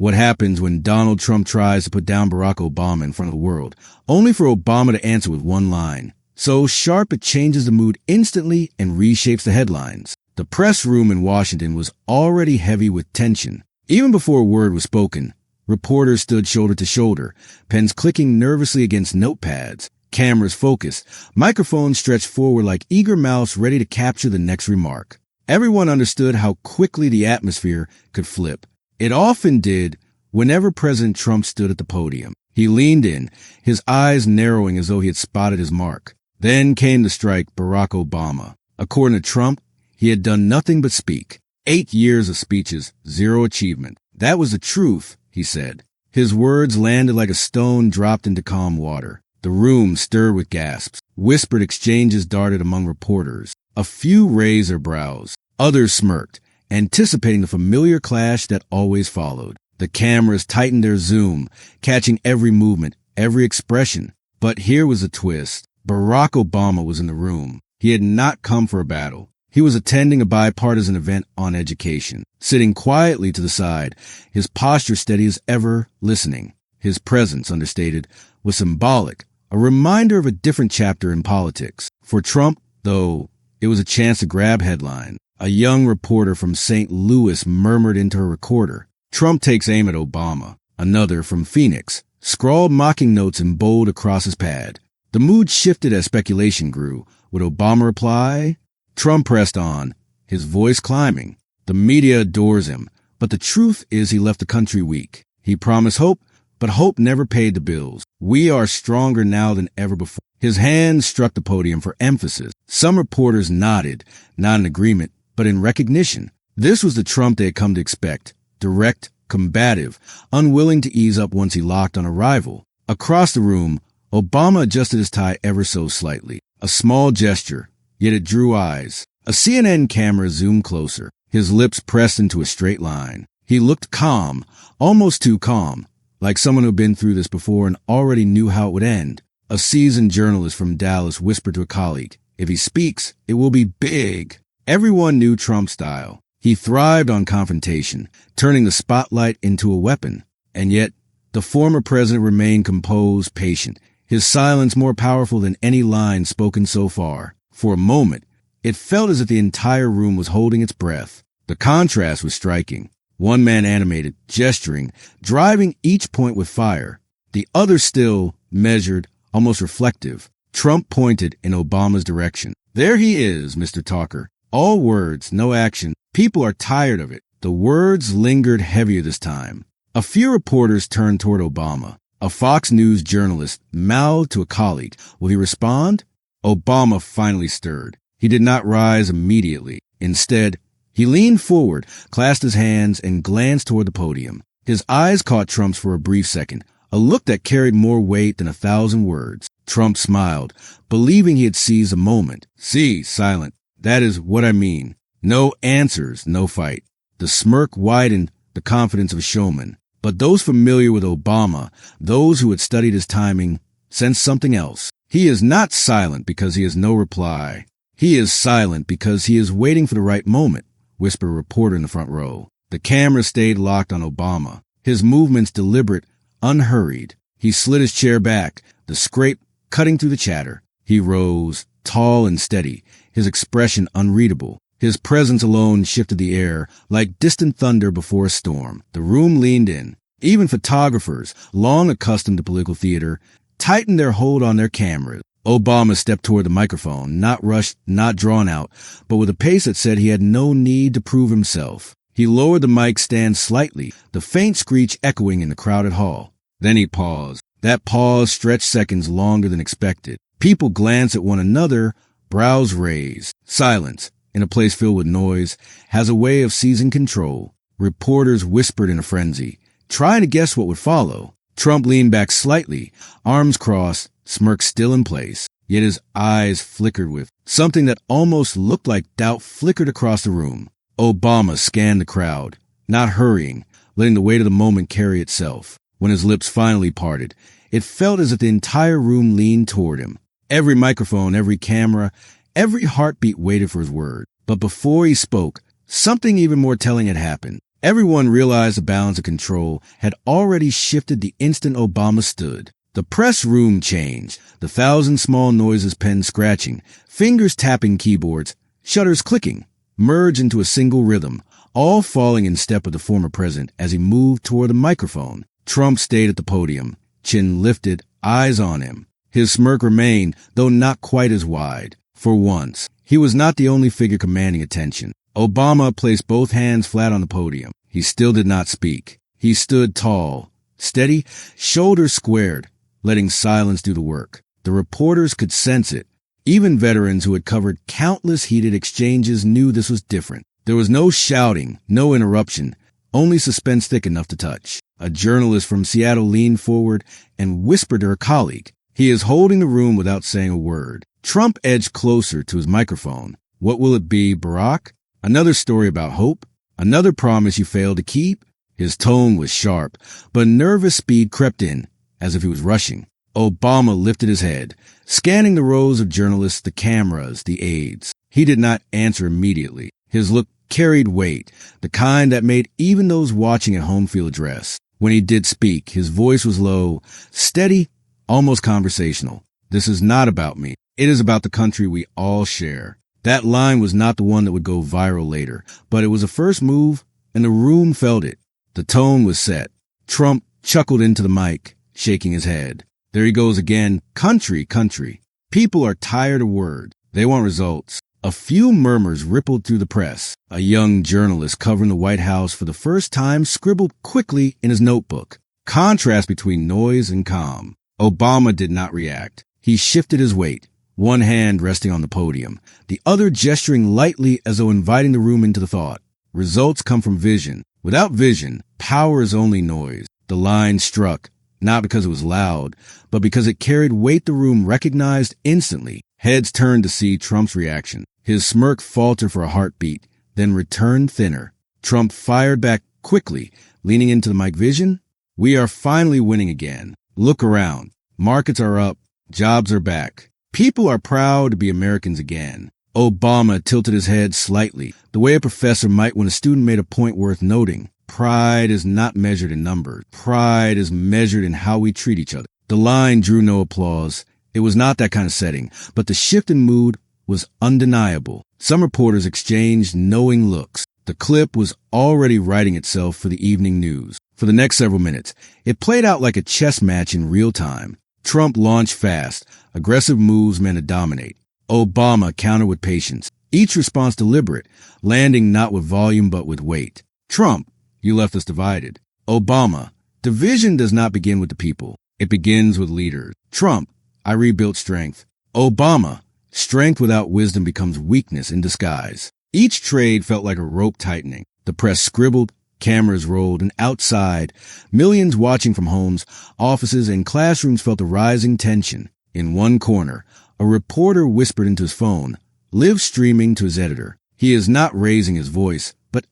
What happens when Donald Trump tries to put down Barack Obama in front of the world, only for Obama to answer with one line. So sharp it changes the mood instantly and reshapes the headlines. The press room in Washington was already heavy with tension. Even before a word was spoken, reporters stood shoulder to shoulder, pens clicking nervously against notepads, cameras focused, microphones stretched forward like eager mouths ready to capture the next remark. Everyone understood how quickly the atmosphere could flip. It often did whenever President Trump stood at the podium. He leaned in, his eyes narrowing as though he had spotted his mark. Then came to strike Barack Obama. According to Trump, he had done nothing but speak. 8 years of speeches, zero achievement. That was the truth, he said. His words landed like a stone dropped into calm water. The room stirred with gasps. Whispered exchanges darted among reporters. A few raised their brows. Others smirked, anticipating the familiar clash that always followed. The cameras tightened their zoom, catching every movement, every expression. But here was a twist. Barack Obama was in the room. He had not come for a battle. He was attending a bipartisan event on education, sitting quietly to the side, his posture steady as ever, listening. His presence, understated, was symbolic, a reminder of a different chapter in politics. For Trump, though, it was a chance to grab headlines. A young reporter from St. Louis murmured into her recorder, "Trump takes aim at Obama." Another from Phoenix scrawled mocking notes in bold across his pad. The mood shifted as speculation grew. Would Obama reply? Trump pressed on, his voice climbing. The media adores him, but the truth is he left the country weak. He promised hope, but hope never paid the bills. We are stronger now than ever before. His hand struck the podium for emphasis. Some reporters nodded, not in agreement, but in recognition. This was the Trump they had come to expect. Direct, combative, unwilling to ease up once he locked on a rival. Across the room, Obama adjusted his tie ever so slightly. A small gesture, yet it drew eyes. A CNN camera zoomed closer, his lips pressed into a straight line. He looked calm, almost too calm, like someone who had been through this before and already knew how it would end. A seasoned journalist from Dallas whispered to a colleague, "If he speaks, it will be big." Everyone knew Trump's style. He thrived on confrontation, turning the spotlight into a weapon. And yet, the former president remained composed, patient, his silence more powerful than any line spoken so far. For a moment, it felt as if the entire room was holding its breath. The contrast was striking. One man animated, gesturing, driving each point with fire. The other still, measured, almost reflective. Trump pointed in Obama's direction. "There he is, Mr. Talker. All words, no action. People are tired of it." The words lingered heavier this time. A few reporters turned toward Obama. A Fox News journalist mouthed to a colleague. Will he respond? Obama finally stirred. He did not rise immediately. Instead, he leaned forward, clasped his hands, and glanced toward the podium. His eyes caught Trump's for a brief second, a look that carried more weight than 1,000 words. Trump smiled, believing he had seized a moment. "See, silent. That is what I mean. No answers, no fight." The smirk widened the confidence of a showman. But those familiar with Obama, those who had studied his timing, sensed something else. He is not silent because he has no reply. He is silent because he is waiting for the right moment, whispered a reporter in the front row. The camera stayed locked on Obama, his movements deliberate, unhurried. He slid his chair back, the scrape cutting through the chatter. He rose, tall and steady, his expression unreadable. His presence alone shifted the air like distant thunder before a storm. The room leaned in. Even photographers, long accustomed to political theater, tightened their hold on their cameras. Obama stepped toward the microphone, not rushed, not drawn out, but with a pace that said he had no need to prove himself. He lowered the mic stand slightly, the faint screech echoing in the crowded hall. Then he paused. That pause stretched seconds longer than expected. People glanced at one another, brows raised. Silence, in a place filled with noise, has a way of seizing control. Reporters whispered in a frenzy, trying to guess what would follow. Trump leaned back slightly, arms crossed, smirk still in place. Yet his eyes flickered with something that almost looked like doubt flickered across the room. Obama scanned the crowd, not hurrying, letting the weight of the moment carry itself. When his lips finally parted, it felt as if the entire room leaned toward him. Every microphone, every camera, every heartbeat waited for his word. But before he spoke, something even more telling had happened. Everyone realized the balance of control had already shifted the instant Obama stood. The press room changed, the thousand small noises, pens scratching, fingers tapping keyboards, shutters clicking, merged into a single rhythm, all falling in step with the former president as he moved toward the microphone. Trump stayed at the podium, chin lifted, eyes on him. His smirk remained, though not quite as wide. For once, he was not the only figure commanding attention. Obama placed both hands flat on the podium. He still did not speak. He stood tall, steady, shoulders squared, letting silence do the work. The reporters could sense it. Even veterans who had covered countless heated exchanges knew this was different. There was no shouting, no interruption, only suspense thick enough to touch. A journalist from Seattle leaned forward and whispered to her colleague, "He is holding the room without saying a word." Trump edged closer to his microphone. "What will it be, Barack? Another story about hope? Another promise you failed to keep?" His tone was sharp, but nervous speed crept in, as if he was rushing. Obama lifted his head, scanning the rows of journalists, the cameras, the aides. He did not answer immediately. His look carried weight, the kind that made even those watching at home feel addressed. When he did speak, his voice was low, steady, almost conversational. "This is not about me. It is about the country we all share." That line was not the one that would go viral later, but it was a first move, and the room felt it. The tone was set. Trump chuckled into the mic, shaking his head. "There he goes again. Country, country. People are tired of words. They want results." A few murmurs rippled through the press. A young journalist covering the White House for the first time scribbled quickly in his notebook. Contrast between noise and calm. Obama did not react. He shifted his weight, one hand resting on the podium, the other gesturing lightly as though inviting the room into the thought. Results come from vision. Without vision, power is only noise. The line struck, not because it was loud, but because it carried weight the room recognized instantly. Heads turned to see Trump's reaction. His smirk faltered for a heartbeat, then returned thinner. Trump fired back quickly, leaning into the mic. "Vision? We are finally winning again. Look around. Markets are up. Jobs are back. People are proud to be Americans again." Obama tilted his head slightly, the way a professor might when a student made a point worth noting. Pride is not measured in numbers. Pride is measured in how we treat each other. The line drew no applause. It was not that kind of setting, but the shift in mood was undeniable. Some reporters exchanged knowing looks. The clip was already writing itself for the evening news. For the next several minutes, it played out like a chess match in real time. Trump launched fast. Aggressive moves meant to dominate. Obama countered with patience, each response deliberate, landing not with volume but with weight. Trump, "You left us divided." Obama, "Division does not begin with the people. It begins with leaders." Trump, "I rebuilt strength." Obama, "Strength without wisdom becomes weakness in disguise." Each trade felt like a rope tightening. The press scribbled, cameras rolled, and outside, millions watching from homes, offices, and classrooms felt the rising tension. In one corner, a reporter whispered into his phone, live streaming to his editor. He is not raising his voice, but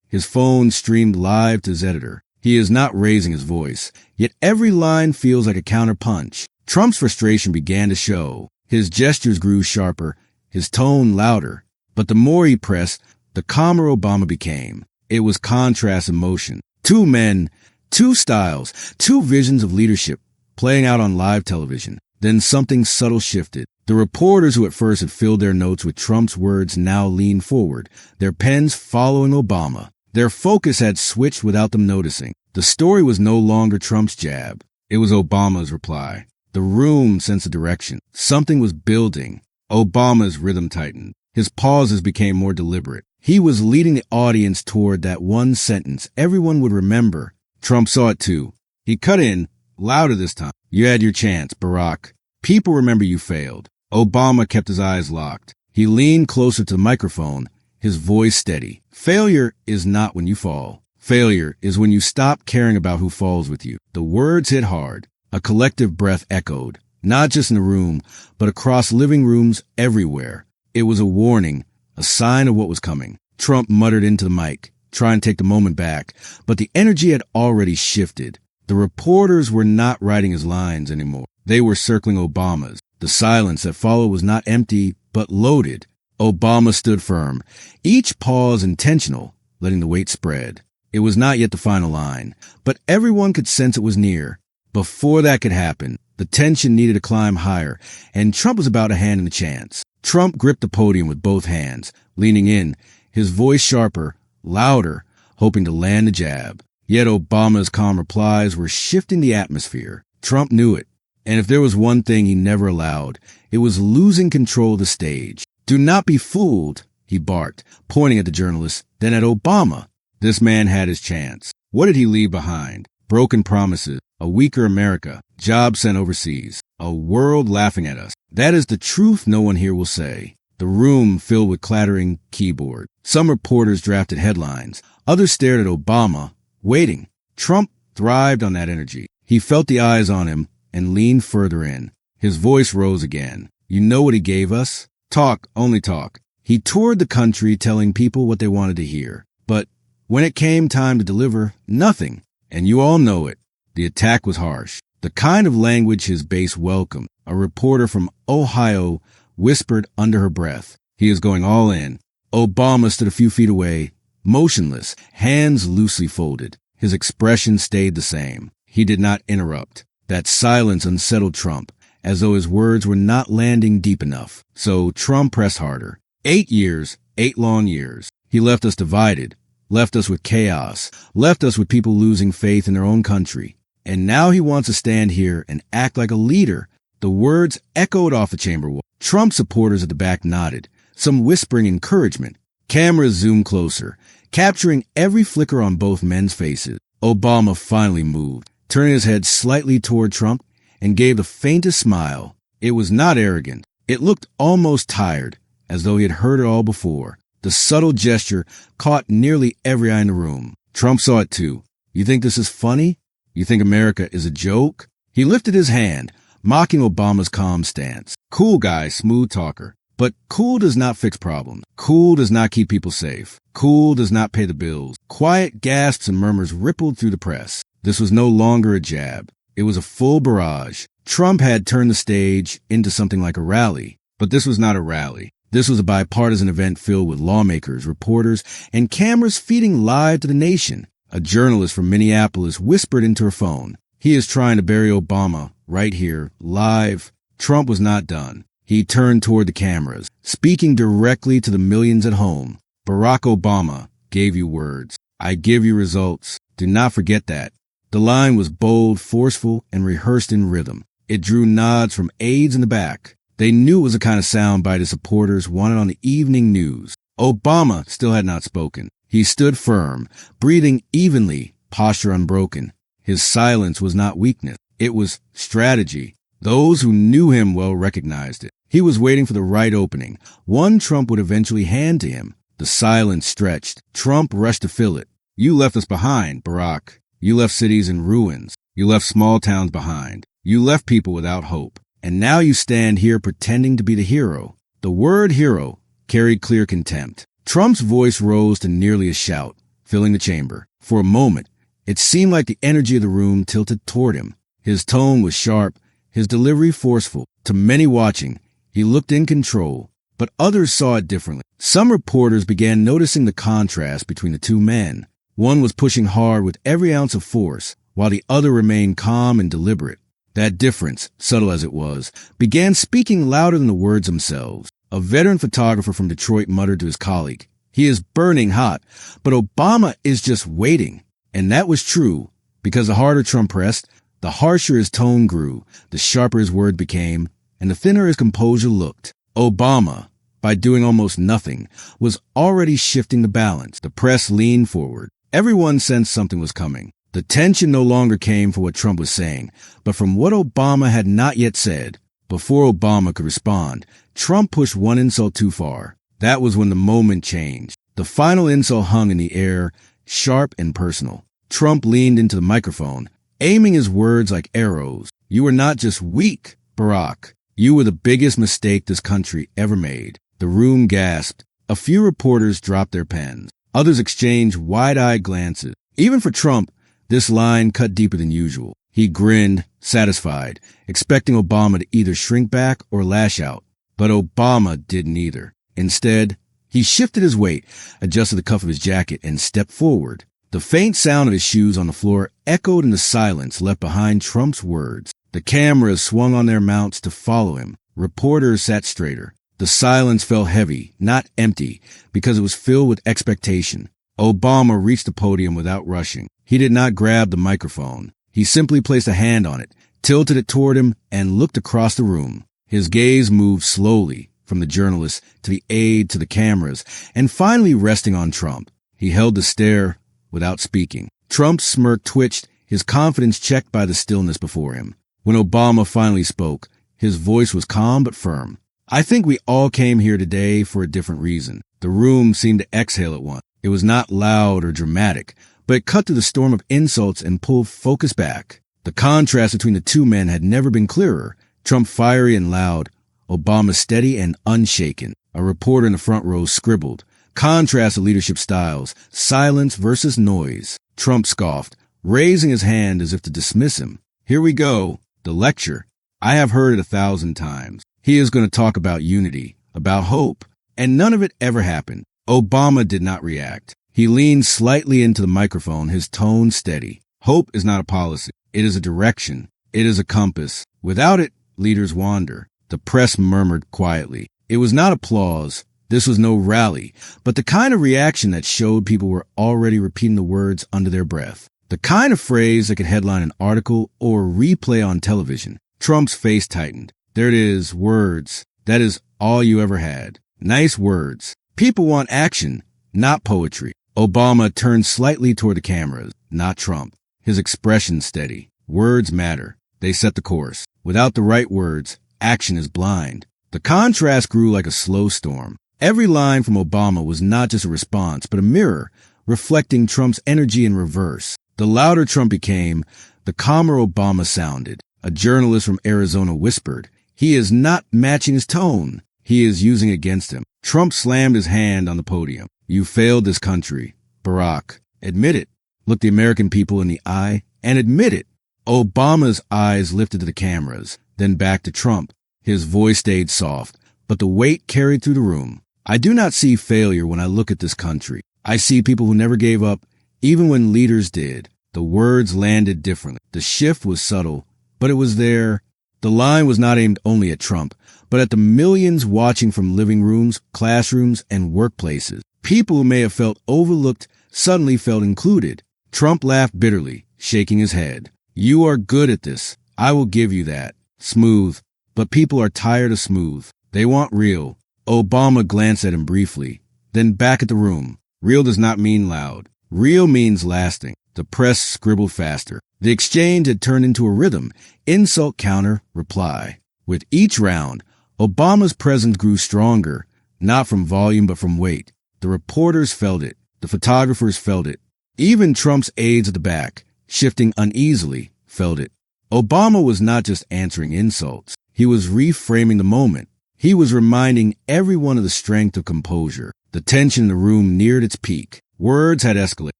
his phone streamed live to his editor. He is not raising his voice, yet every line feels like a counterpunch. Trump's frustration began to show. His gestures grew sharper, his tone louder. But the more he pressed, the calmer Obama became. It was contrast in motion. Two men, two styles, two visions of leadership playing out on live television. Then something subtle shifted. The reporters who at first had filled their notes with Trump's words now leaned forward, their pens following Obama. Their focus had switched without them noticing. The story was no longer Trump's jab. It was Obama's reply. The room sensed a direction. Something was building. Obama's rhythm tightened. His pauses became more deliberate. He was leading the audience toward that one sentence everyone would remember. Trump saw it too. He cut in, louder this time. "You had your chance, Barack. People remember you failed." Obama kept his eyes locked. He leaned closer to the microphone, his voice steady. "Failure is not when you fall. Failure is when you stop caring about who falls with you." The words hit hard. A collective breath echoed, not just in the room, but across living rooms everywhere. It was a warning, a sign of what was coming. Trump muttered into the mic, trying to take the moment back, but the energy had already shifted. The reporters were not writing his lines anymore. They were circling Obama's. The silence that followed was not empty, but loaded. Obama stood firm, each pause intentional, letting the weight spread. It was not yet the final line, but everyone could sense it was near. Before that could happen, the tension needed to climb higher, and Trump was about to hand in the chance. Trump gripped the podium with both hands, leaning in, his voice sharper, louder, hoping to land the jab. Yet Obama's calm replies were shifting the atmosphere. Trump knew it, and if there was one thing he never allowed, it was losing control of the stage. "Do not be fooled," he barked, pointing at the journalists, then at Obama. This man had his chance. What did he leave behind? Broken promises, a weaker America, jobs sent overseas, a world laughing at us. That is the truth no one here will say. The room filled with clattering keyboard. Some reporters drafted headlines. Others stared at Obama, waiting. Trump thrived on that energy. He felt the eyes on him and leaned further in. His voice rose again. "You know what he gave us? Talk, only talk." He toured the country telling people what they wanted to hear. But when it came time to deliver, nothing. And you all know it. The attack was harsh. The kind of language his base welcomed. A reporter from Ohio whispered under her breath, "He is going all in." Obama stood a few feet away, motionless, hands loosely folded. His expression stayed the same. He did not interrupt. That silence unsettled Trump, as though his words were not landing deep enough. So Trump pressed harder. 8 years, 8 long years. He left us divided, left us with chaos, left us with people losing faith in their own country. And now he wants to stand here and act like a leader. The words echoed off the chamber wall. Trump supporters at the back nodded, some whispering encouragement. Cameras zoomed closer, capturing every flicker on both men's faces. Obama finally moved, turning his head slightly toward Trump, and gave the faintest smile. It was not arrogant. It looked almost tired, as though he had heard it all before. The subtle gesture caught nearly every eye in the room. Trump saw it too. "You think this is funny? You think America is a joke?" He lifted his hand, mocking Obama's calm stance. Cool guy, smooth talker. But cool does not fix problems. Cool does not keep people safe. Cool does not pay the bills. Quiet gasps and murmurs rippled through the press. This was no longer a jab. It was a full barrage. Trump had turned the stage into something like a rally. But this was not a rally. This was a bipartisan event filled with lawmakers, reporters, and cameras feeding live to the nation. A journalist from Minneapolis whispered into her phone, "He is trying to bury Obama right here, live." Trump was not done. He turned toward the cameras, speaking directly to the millions at home. "Barack Obama gave you words. I give you results. Do not forget that." The line was bold, forceful, and rehearsed in rhythm. It drew nods from aides in the back. They knew it was the kind of soundbite his supporters wanted on the evening news. Obama still had not spoken. He stood firm, breathing evenly, posture unbroken. His silence was not weakness. It was strategy. Those who knew him well recognized it. He was waiting for the right opening, one Trump would eventually hand to him. The silence stretched. Trump rushed to fill it. "You left us behind, Barack. You left cities in ruins. You left small towns behind. You left people without hope. And now you stand here pretending to be the hero." The word hero carried clear contempt. Trump's voice rose to nearly a shout, filling the chamber. For a moment, it seemed like the energy of the room tilted toward him. His tone was sharp, his delivery forceful. To many watching, he looked in control, but others saw it differently. Some reporters began noticing the contrast between the two men. One was pushing hard with every ounce of force, while the other remained calm and deliberate. That difference, subtle as it was, began speaking louder than the words themselves. A veteran photographer from Detroit muttered to his colleague, "He is burning hot, but Obama is just waiting." And that was true, because the harder Trump pressed, the harsher his tone grew, the sharper his word became, and the thinner his composure looked. Obama, by doing almost nothing, was already shifting the balance. The press leaned forward. Everyone sensed something was coming. The tension no longer came from what Trump was saying, but from what Obama had not yet said. Before Obama could respond, Trump pushed one insult too far. That was when the moment changed. The final insult hung in the air, sharp and personal. Trump leaned into the microphone, aiming his words like arrows. "You were not just weak, Barack. You were the biggest mistake this country ever made." The room gasped. A few reporters dropped their pens. Others exchanged wide-eyed glances. Even for Trump, this line cut deeper than usual. He grinned, satisfied, expecting Obama to either shrink back or lash out. But Obama did neither. Instead, He shifted his weight, adjusted the cuff of his jacket, and stepped forward. The faint sound of his shoes on the floor echoed in the silence left behind Trump's words. The cameras swung on their mounts to follow him. Reporters sat straighter. The silence felt heavy, not empty, because it was filled with expectation. Obama reached the podium without rushing. He did not grab the microphone. He simply placed a hand on it, tilted it toward him, and looked across the room. His gaze moved slowly from the journalists to the aide to the cameras, and finally resting on Trump. He held the stare without speaking. Trump's smirk twitched, his confidence checked by the stillness before him. When Obama finally spoke, his voice was calm but firm. I think we all came here today for a different reason. The room seemed to exhale at once. It was not loud or dramatic, but it cut through the storm of insults and pulled focus back. The contrast between the two men had never been clearer. Trump fiery and loud, Obama steady and unshaken. A reporter in the front row scribbled, "Contrast of leadership styles, silence versus noise." Trump scoffed, raising his hand as if to dismiss him. "Here we go. The lecture. I have heard it 1,000 times. He is going to talk about unity, about hope, and none of it ever happened." Obama did not react. He leaned slightly into the microphone, his tone steady. Hope is not a policy. It is a direction. It is a compass. Without it, leaders wander. The press murmured quietly. It was not applause. This was no rally, but the kind of reaction that showed people were already repeating the words under their breath. The kind of phrase that could headline an article or replay on television. Trump's face tightened. There it is, words. That is all you ever had. Nice words. People want action, not poetry. Obama turned slightly toward the cameras, not Trump. His expression steady. Words matter. They set the course. Without the right words, action is blind. The contrast grew like a slow storm. Every line from Obama was not just a response, but a mirror, reflecting Trump's energy in reverse. The louder Trump became, the calmer Obama sounded. A journalist from Arizona whispered, "He is not matching his tone. He is using it against him." Trump slammed his hand on the podium. "You failed this country, Barack. Admit it. Look the American people in the eye and admit it." Obama's eyes lifted to the cameras, then back to Trump. His voice stayed soft, but the weight carried through the room. "I do not see failure when I look at this country. I see people who never gave up, even when leaders did." The words landed differently. The shift was subtle, but it was there. The line was not aimed only at Trump, but at the millions watching from living rooms, classrooms, and workplaces. People who may have felt overlooked suddenly felt included. Trump laughed bitterly, shaking his head. "You are good at this. I will give you that. Smooth. But people are tired of smooth. They want real." Obama glanced at him briefly, then back at the room. Real does not mean loud. Real means lasting. The press scribbled faster. The exchange had turned into a rhythm. Insult counter, reply. With each round, Obama's presence grew stronger, not from volume but from weight. The reporters felt it. The photographers felt it. Even Trump's aides at the back, shifting uneasily, felt it. Obama was not just answering insults. He was reframing the moment. He was reminding everyone of the strength of composure. The tension in the room neared its peak. Words had escalated.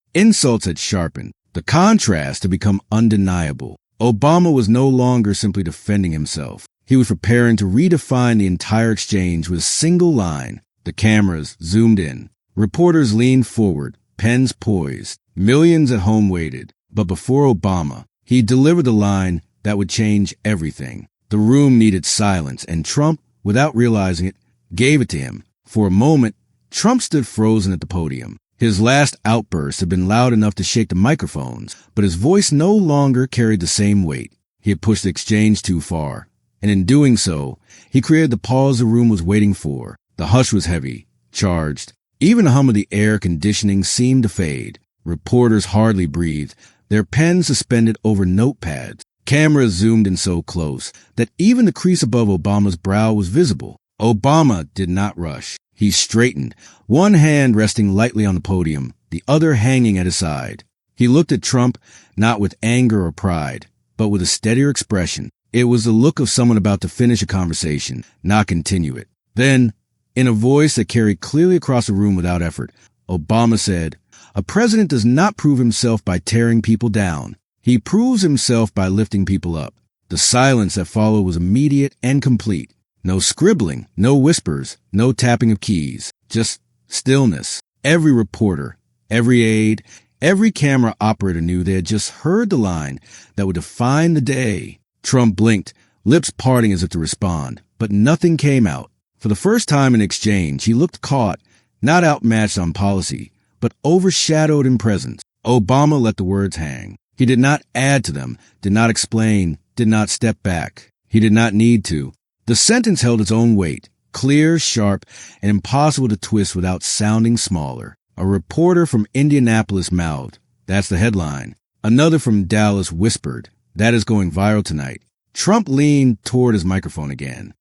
Insults had sharpened. The contrast had become undeniable. Obama was no longer simply defending himself. He was preparing to redefine the entire exchange with a single line. The cameras zoomed in. Reporters leaned forward, pens poised. Millions at home waited. But before Obama, he delivered the line that would change everything. The room needed silence, and Trump, without realizing it, gave it to him. For a moment, Trump stood frozen at the podium. His last outburst had been loud enough to shake the microphones, but his voice no longer carried the same weight. He had pushed the exchange too far, and in doing so, he created the pause the room was waiting for. The hush was heavy, charged. Even the hum of the air conditioning seemed to fade. Reporters hardly breathed, their pens suspended over notepads. Cameras zoomed in so close that even the crease above Obama's brow was visible. Obama did not rush. He straightened, one hand resting lightly on the podium, the other hanging at his side. He looked at Trump, not with anger or pride, but with a steadier expression. It was the look of someone about to finish a conversation, not continue it. Then, in a voice that carried clearly across the room without effort, Obama said, "A president does not prove himself by tearing people down. He proves himself by lifting people up." The silence that followed was immediate and complete. No scribbling, no whispers, no tapping of keys, just Stillness. Every reporter, every aide, every camera operator knew they had just heard the line that would define the day. Trump blinked, lips parting as if to respond, but nothing came out. For the first time in exchange, he looked caught, not outmatched on policy, but overshadowed in presence. Obama let the words hang. He did not add to them, did not explain, did not step back. He did not need to. The sentence held its own weight, clear, sharp, and impossible to twist without sounding smaller. A reporter from Indianapolis mouthed, "That's the headline." Another from Dallas whispered, "That is going viral tonight." Trump leaned toward his microphone again.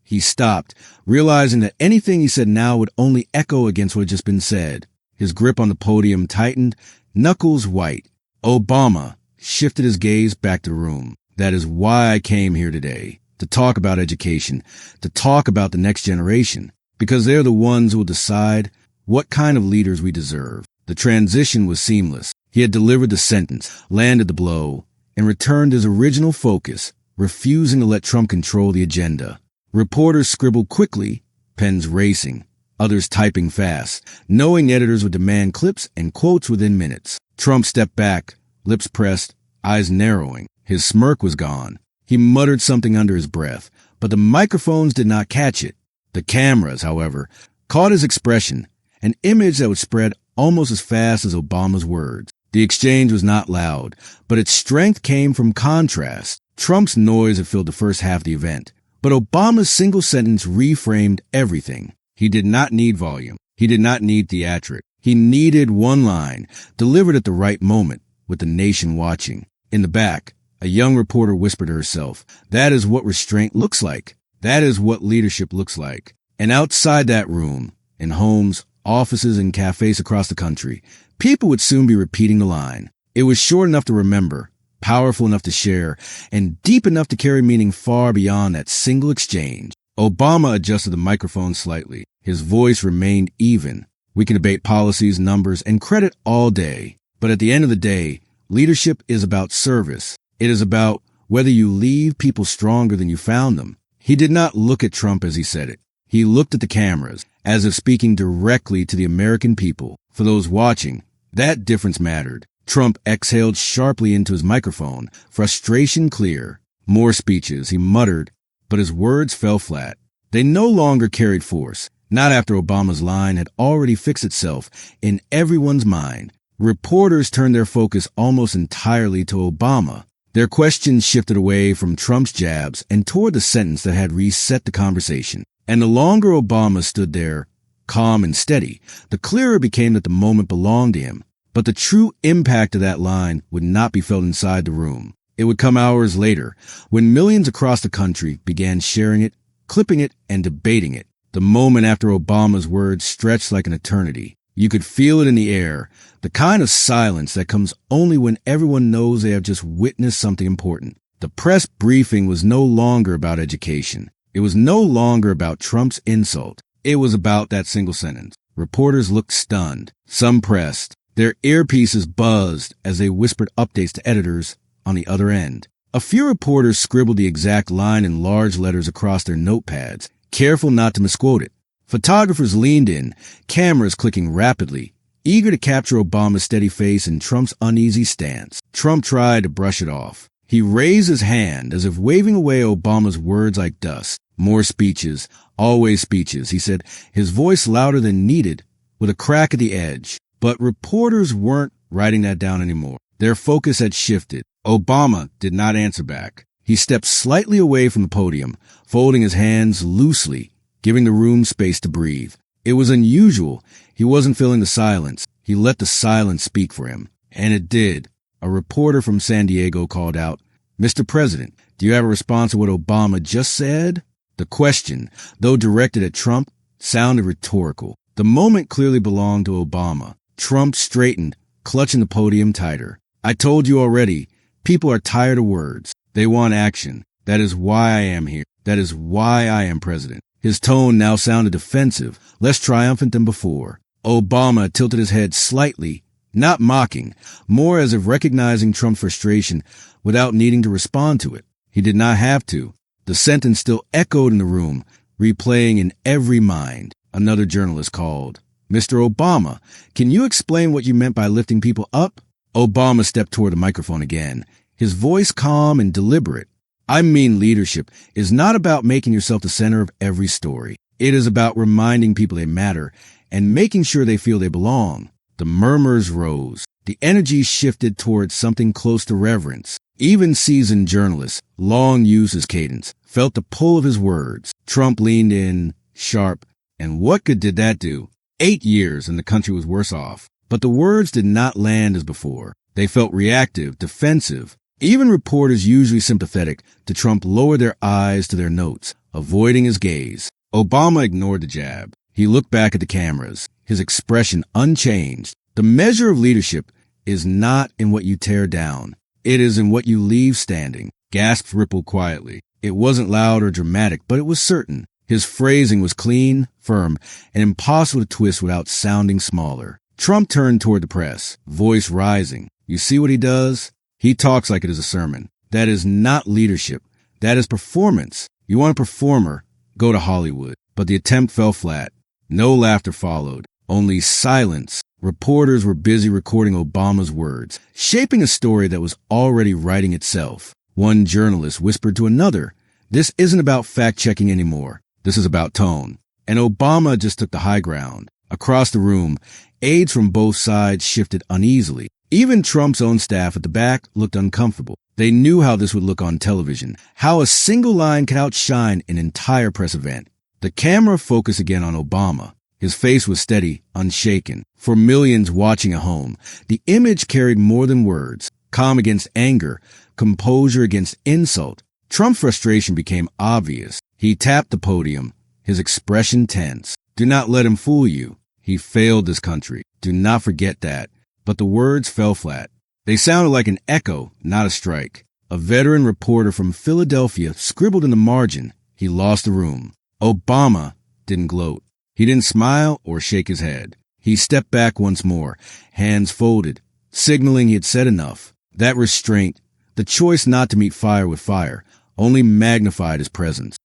He stopped, realizing that anything he said now would only echo against what had just been said. His grip on the podium tightened, knuckles white. Obama shifted his gaze back to the room. "That is why I came here today, to talk about education, to talk about the next generation, because they're the ones who will decide what kind of leaders we deserve." The transition was seamless. He had delivered the sentence, landed the blow, and returned his original focus, refusing to let Trump control the agenda. Reporters scribbled quickly, pens racing, others typing fast, knowing the editors would demand clips and quotes within minutes. Trump stepped back, lips pressed, eyes narrowing. His smirk was gone. He muttered something under his breath, but the microphones did not catch it. The cameras, however, caught his expression, an image that would spread almost as fast as Obama's words. The exchange was not loud, but its strength came from contrast. Trump's noise had filled the first half of the event, but Obama's single sentence reframed everything. He did not need volume. He did not need theatrics. He needed one line, delivered at the right moment, with the nation watching. In the back, a young reporter whispered to herself, "That is what restraint looks like. That is what leadership looks like." And outside that room, in homes, offices, and cafes across the country, people would soon be repeating the line. It was short enough to remember, powerful enough to share, and deep enough to carry meaning far beyond that single exchange. Obama adjusted the microphone slightly. His voice remained even. "We can debate policies, numbers, and credit all day. But at the end of the day, leadership is about service. It is about whether you leave people stronger than you found them." He did not look at Trump as he said it. He looked at the cameras, as if speaking directly to the American people. For those watching, that difference mattered. Trump exhaled sharply into his microphone, frustration clear. More speeches, he muttered, but his words fell flat. They no longer carried force, not after Obama's line had already fixed itself in everyone's mind. Reporters turned their focus almost entirely to Obama. Their questions shifted away from Trump's jabs and toward the sentence that had reset the conversation. And the longer Obama stood there, calm and steady, the clearer it became that the moment belonged to him. But the true impact of that line would not be felt inside the room. It would come hours later, when millions across the country began sharing it, clipping it, and debating it. The moment after Obama's words stretched like an eternity. You could feel it in the air, the kind of silence that comes only when everyone knows they have just witnessed something important. The press briefing was no longer about education. It was no longer about Trump's insult. It was about that single sentence. Reporters looked stunned. Some pressed. Their earpieces buzzed as they whispered updates to editors on the other end. A few reporters scribbled the exact line in large letters across their notepads, careful not to misquote it. Photographers leaned in, cameras clicking rapidly, eager to capture Obama's steady face and Trump's uneasy stance. Trump tried to brush it off. He raised his hand as if waving away Obama's words like dust. "More speeches, always speeches," he said, his voice louder than needed, with a crack at the edge. But reporters weren't writing that down anymore. Their focus had shifted. Obama did not answer back. He stepped slightly away from the podium, folding his hands loosely, giving the room space to breathe. It was unusual. He wasn't filling the silence. He let the silence speak for him. And it did. A reporter from San Diego called out, "Mr. President, do you have a response to what Obama just said?" The question, though directed at Trump, sounded rhetorical. The moment clearly belonged to Obama. Trump straightened, clutching the podium tighter. "I told you already, people are tired of words. They want action. That is why I am here. That is why I am president." His tone now sounded defensive, less triumphant than before. Obama tilted his head slightly, not mocking, more as if recognizing Trump's frustration without needing to respond to it. He did not have to. The sentence still echoed in the room, replaying in every mind. Another journalist called. "Mr. Obama, can you explain what you meant by lifting people up?" Obama stepped toward the microphone again, his voice calm and deliberate. "I mean, leadership is not about making yourself the center of every story. It is about reminding people they matter and making sure they feel they belong." The murmurs rose. The energy shifted towards something close to reverence. Even seasoned journalists, long used his cadence, felt the pull of his words. Trump leaned in, sharp, and what good did that do? 8 years and the country was worse off. But the words did not land as before. They felt reactive, defensive. Even reporters usually sympathetic to Trump lowered their eyes to their notes, avoiding his gaze. Obama ignored the jab. He looked back at the cameras, his expression unchanged. The measure of leadership is not in what you tear down. It is in what you leave standing. Gasps rippled quietly. It wasn't loud or dramatic, but it was certain. His phrasing was clean, firm, and impossible to twist without sounding smaller. Trump turned toward the press, voice rising. "You see what he does? He talks like it is a sermon. That is not leadership. That is performance. You want a performer? Go to Hollywood." But the attempt fell flat. No laughter followed, only silence. Reporters were busy recording Obama's words, shaping a story that was already writing itself. One journalist whispered to another, "This isn't about fact-checking anymore. This is about tone." And Obama just took the high ground. Across the room, aides from both sides shifted uneasily. Even Trump's own staff at the back looked uncomfortable. They knew how this would look on television, how a single line could outshine an entire press event. The camera focused again on Obama. His face was steady, unshaken. For millions watching at home, the image carried more than words. Calm against anger, composure against insult. Trump's frustration became obvious. He tapped the podium, his expression tense. "Do not let him fool you. He failed this country. Do not forget that." But the words fell flat. They sounded like an echo, not a strike. A veteran reporter from Philadelphia scribbled in the margin. He lost the room. Obama didn't gloat. He didn't smile or shake his head. He stepped back once more, hands folded, signaling he had said enough. That restraint, the choice not to meet fire with fire, only magnified his presence.